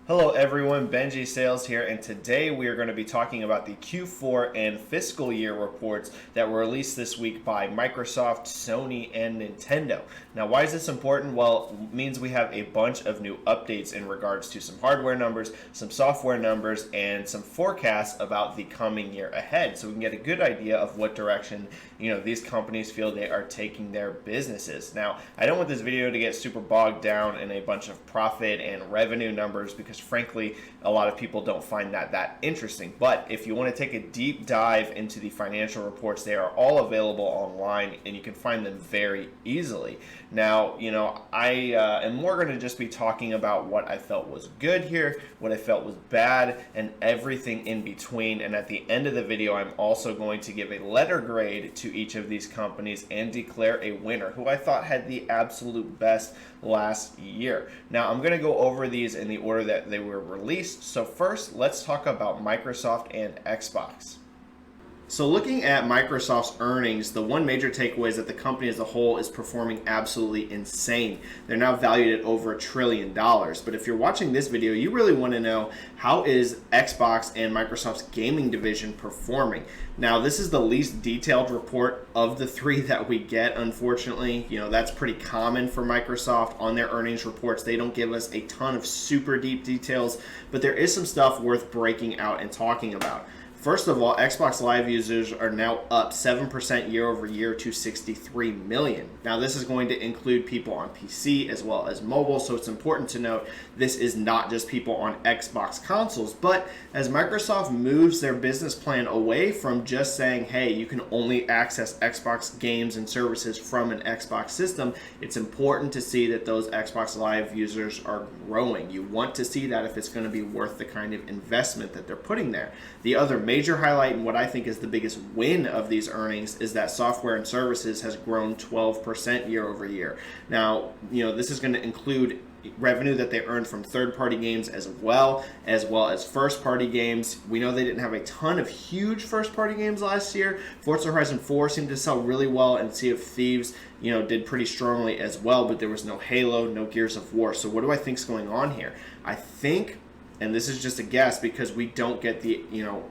Hello everyone, Benji-Sales here, and today we are going to be talking about the Q4 and fiscal year reports that were released this week by Microsoft, Sony, and Nintendo. Now, why is this important? Well, it means we have a bunch of new updates in regards to some hardware numbers, some software numbers, and some forecasts about the coming year ahead, so we can get a good idea of what direction these companies feel they are taking their businesses. Now, I don't want this video to get super bogged down in a bunch of profit and revenue numbers because frankly, a lot of people don't find that interesting. But if you want to take a deep dive into the financial reports, they are all available online and you can find them very easily. Now, I am more going to just be talking about what I felt was good here, what I felt was bad, and everything in between. And at the end of the video, I'm also going to give a letter grade to each of these companies and declare a winner who I thought had the absolute best last year. Now, I'm going to go over these in the order that they were released. So first, let's talk about Microsoft and Xbox. So looking at Microsoft's earnings, the one major takeaway is that the company as a whole is performing absolutely insane. They're now valued at over $1 trillion. But if you're watching this video, you really want to know, how is Xbox and Microsoft's gaming division performing? Now, this is the least detailed report of the three that we get, unfortunately. That's pretty common for Microsoft on their earnings reports. They don't give us a ton of super deep details, but there is some stuff worth breaking out and talking about. First of all, Xbox Live users are now up 7% year over year to 63 million. Now, this is going to include people on PC as well as mobile, so it's important to note this is not just people on Xbox consoles. But as Microsoft moves their business plan away from just saying, hey, you can only access Xbox games and services from an Xbox system, it's important to see that those Xbox Live users are growing. You want to see that if it's going to be worth the kind of investment that they're putting there. The other major highlight and what I think is the biggest win of these earnings is that software and services has grown 12% year over year. Now, this is going to include revenue that they earned from third-party games as well as first-party games. We know they didn't have a ton of huge first-party games last year. Forza Horizon 4 seemed to sell really well, and Sea of Thieves, did pretty strongly as well, but there was no Halo, no Gears of War. So what do I think is going on here? I think, and this is just a guess because we don't get the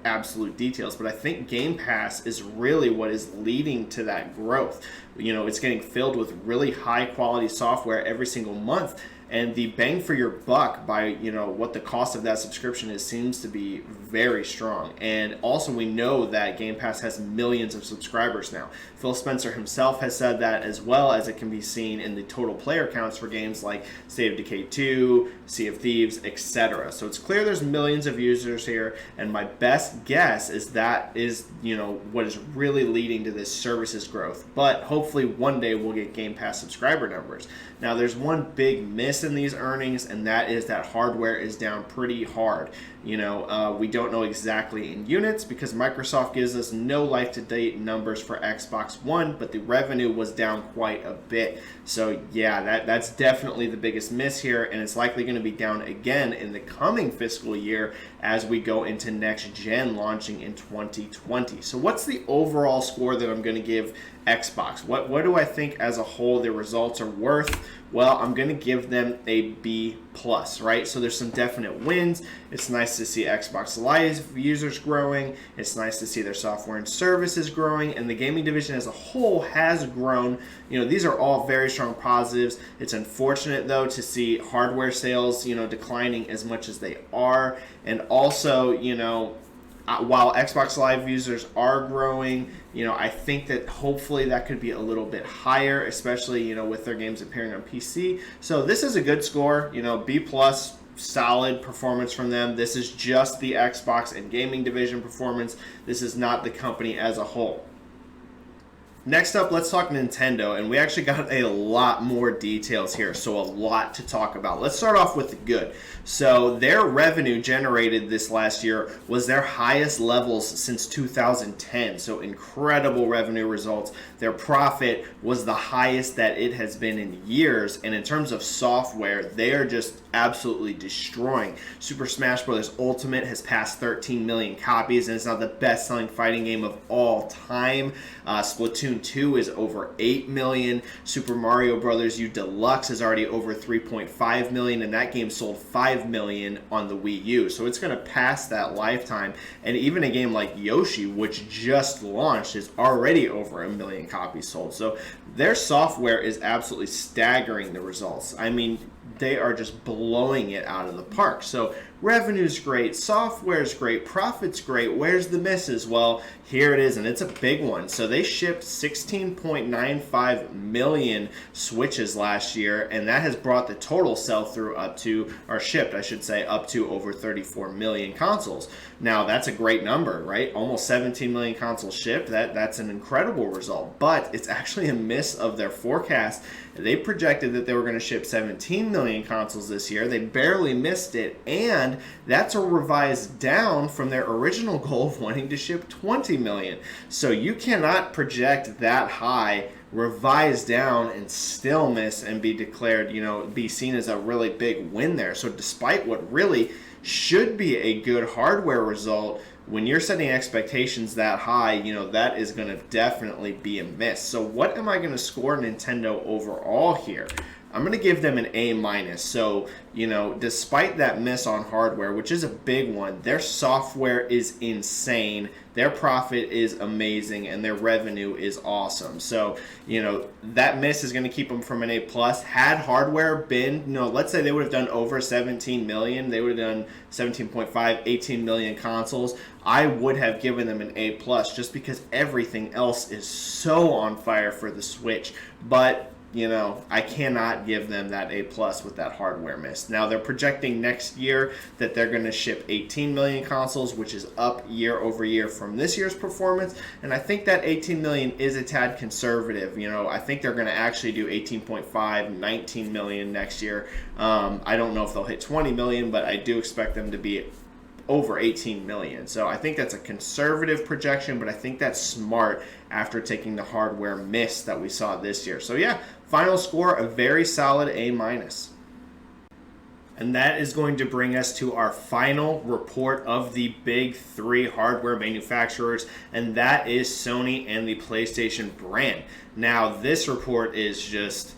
absolute details, but I think Game Pass is really what is leading to that growth. It's getting filled with really high quality software every single month, and the bang for your buck by what the cost of that subscription is seems to be very strong. And also we know that Game Pass has millions of subscribers now. Phil Spencer himself has said that, as well as it can be seen in the total player counts for games like State of Decay 2, Sea of Thieves, etc. So it's clear there's millions of users here, and my best guess is that is what is really leading to this services growth. But hopefully one day we'll get Game Pass subscriber numbers. Now, there's one big miss in these earnings, and that is that hardware is down pretty hard. We don't know exactly in units because Microsoft gives us no life-to-date numbers for Xbox One, but the revenue was down quite a bit. So yeah, that's definitely the biggest miss here, and it's likely going to be down again in the coming fiscal year as we go into next gen launching in 2020. So what's the overall score that I'm going to give Xbox? What do I think as a whole the results are worth? Well, I'm going to give them a B+, right? So there's some definite wins. It's nice to see Xbox Live users growing. It's nice to see their software and services growing, and the gaming division as a whole has grown. These are all very strong positives. It's unfortunate, though, to see hardware sales, declining as much as they are. And also, while Xbox Live users are growing, I think that hopefully that could be a little bit higher, especially, with their games appearing on PC. So this is a good score, B+, solid performance from them. This is just the Xbox and gaming division performance. This is not the company as a whole. Next up, let's talk Nintendo, and we actually got a lot more details here, so a lot to talk about. Let's start off with the good. So their revenue generated this last year was their highest levels since 2010, so incredible revenue results. Their profit was the highest that it has been in years, and in terms of software, they are just absolutely destroying. Super Smash Bros. Ultimate has passed 13 million copies, and it's now the best-selling fighting game of all time. Splatoon PlayStation 2 is over 8 million. Super Mario Brothers U Deluxe is already over 3.5 million, and that game sold 5 million on the Wii U. So it's going to pass that lifetime. And even a game like Yoshi, which just launched, is already over 1 million copies sold. So their software is absolutely staggering the results. I mean, they are just blowing it out of the park. So revenue's great, software's great, profit's great. Where's the misses? Well, here it is, and it's a big one. So they shipped 16.95 million Switches last year, and that has brought the total sell-through up to, or shipped, I should say, up to over 34 million consoles. Now, that's a great number, right? Almost 17 million consoles shipped. That's an incredible result, but it's actually a miss of their forecast. They projected that they were going to ship 17 million consoles this year. They barely missed it, and that's a revised down from their original goal of wanting to ship 20 million. So you cannot project that high, revise down, and still miss and be declared, be seen as a really big win there. So despite what really should be a good hardware result, when you're setting expectations that high, that is going to definitely be a miss. So what am I going to score Nintendo overall here? I'm going to give them an A-. So, despite that miss on hardware, which is a big one, their software is insane, their profit is amazing, and their revenue is awesome. So, that miss is going to keep them from an A+. Had hardware been, let's say they would have done over 17 million, they would have done 17.5, 18 million consoles, I would have given them an A+, just because everything else is so on fire for the Switch. But I cannot give them that A+ with that hardware miss. Now, they're projecting next year that they're going to ship 18 million consoles, which is up year over year from this year's performance. And I think that 18 million is a tad conservative. I think they're going to actually do 18.5, 19 million next year. I don't know if they'll hit 20 million, but I do expect them to be over 18 million. So I think that's a conservative projection, but I think that's smart after taking the hardware miss that we saw this year. So yeah, final score, a very solid A-. And that is going to bring us to our final report of the big three hardware manufacturers, and that is Sony and the PlayStation brand. Now, this report is just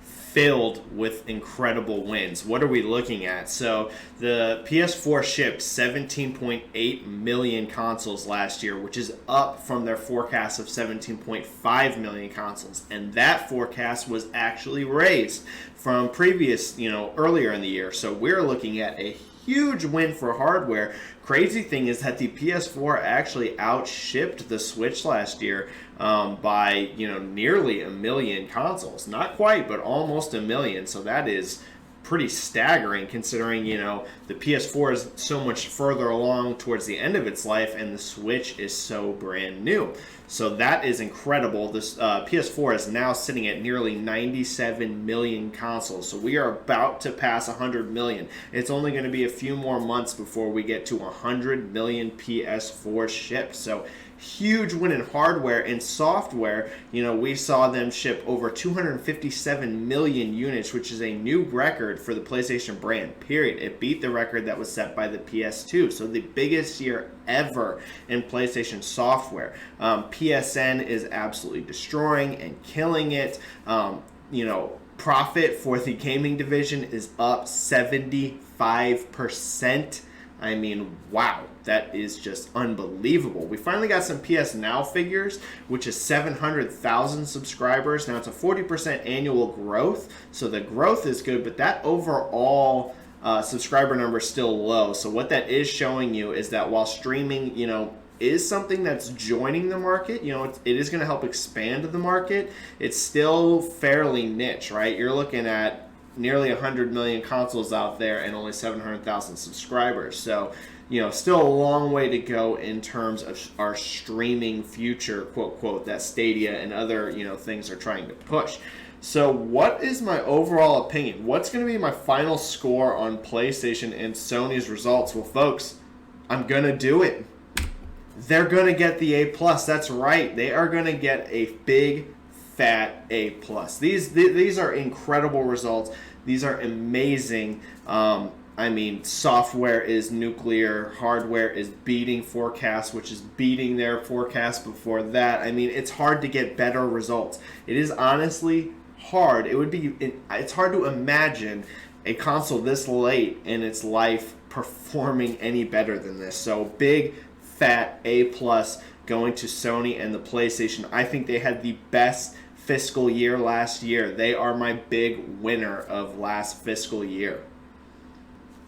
filled with incredible wins. What are we looking at? So the PS4 shipped 17.8 million consoles last year, which is up from their forecast of 17.5 million consoles. And that forecast was actually raised from previous, earlier in the year. So we're looking at a huge win for hardware. Crazy thing is that the PS4 actually outshipped the Switch last year by nearly 1 million consoles. Not quite, but almost 1 million. So that is pretty staggering, considering the PS4 is so much further along towards the end of its life, and the Switch is so brand new. So that is incredible. This PS4 is now sitting at nearly 97 million consoles. So we are about to pass 100 million. It's only going to be a few more months before we get to 100 million PS4 shipped. So huge win in hardware. And software, we saw them ship over 257 million units, which is a new record for the PlayStation brand, period. It beat the record that was set by the PS2. So the biggest year ever in PlayStation software. PSN is absolutely destroying and killing it. Profit for the gaming division is up 75%. I mean, wow, that is just unbelievable. We finally got some PS Now figures, which is 700,000 subscribers. Now, it's a 40% annual growth, so the growth is good, but that overall subscriber number is still low. So what that is showing you is that while streaming, is something that's joining the market, it is going to help expand the market, it's still fairly niche, right? You're looking at nearly 100 million consoles out there and only 700,000 subscribers. So, still a long way to go in terms of our streaming future, quote, quote, that Stadia and other, things are trying to push. So what is my overall opinion? What's going to be my final score on PlayStation and Sony's results? Well, folks, I'm going to do it. They're going to get the A+. That's right. They are going to get a big, fat A+. These are incredible results. These are amazing. I mean, software is nuclear, hardware is beating forecasts, which is beating their forecast before that. I mean, it's hard to get better results. It is honestly hard. It's hard to imagine a console this late in its life performing any better than this. So big, fat A plus going to Sony and the PlayStation. I think they had the best fiscal year last year. They are my big winner of last fiscal year.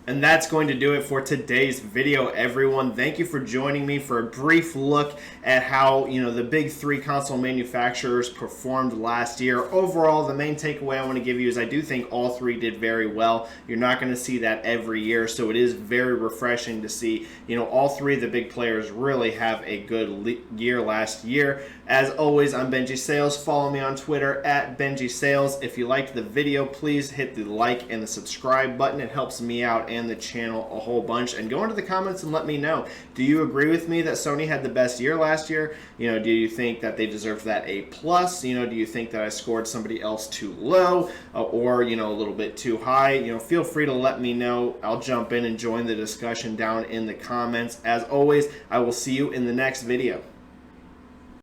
And that's going to do it for today's video, everyone. Thank you for joining me for a brief look at how, the big three console manufacturers performed last year. Overall, the main takeaway I want to give you is I do think all three did very well. You're not going to see that every year, so it is very refreshing to see, all three of the big players really have a good year last year. As always, I'm Benji-Sales. Follow me on Twitter at Benji-Sales. If you liked the video, please hit the like and the subscribe button. It helps me out and the channel a whole bunch. And go into the comments and let me know. Do you agree with me that Sony had the best year last year? Do you think that they deserved that A+? Do you think that I scored somebody else too low or, a little bit too high? Feel free to let me know. I'll jump in and join the discussion down in the comments. As always, I will see you in the next video.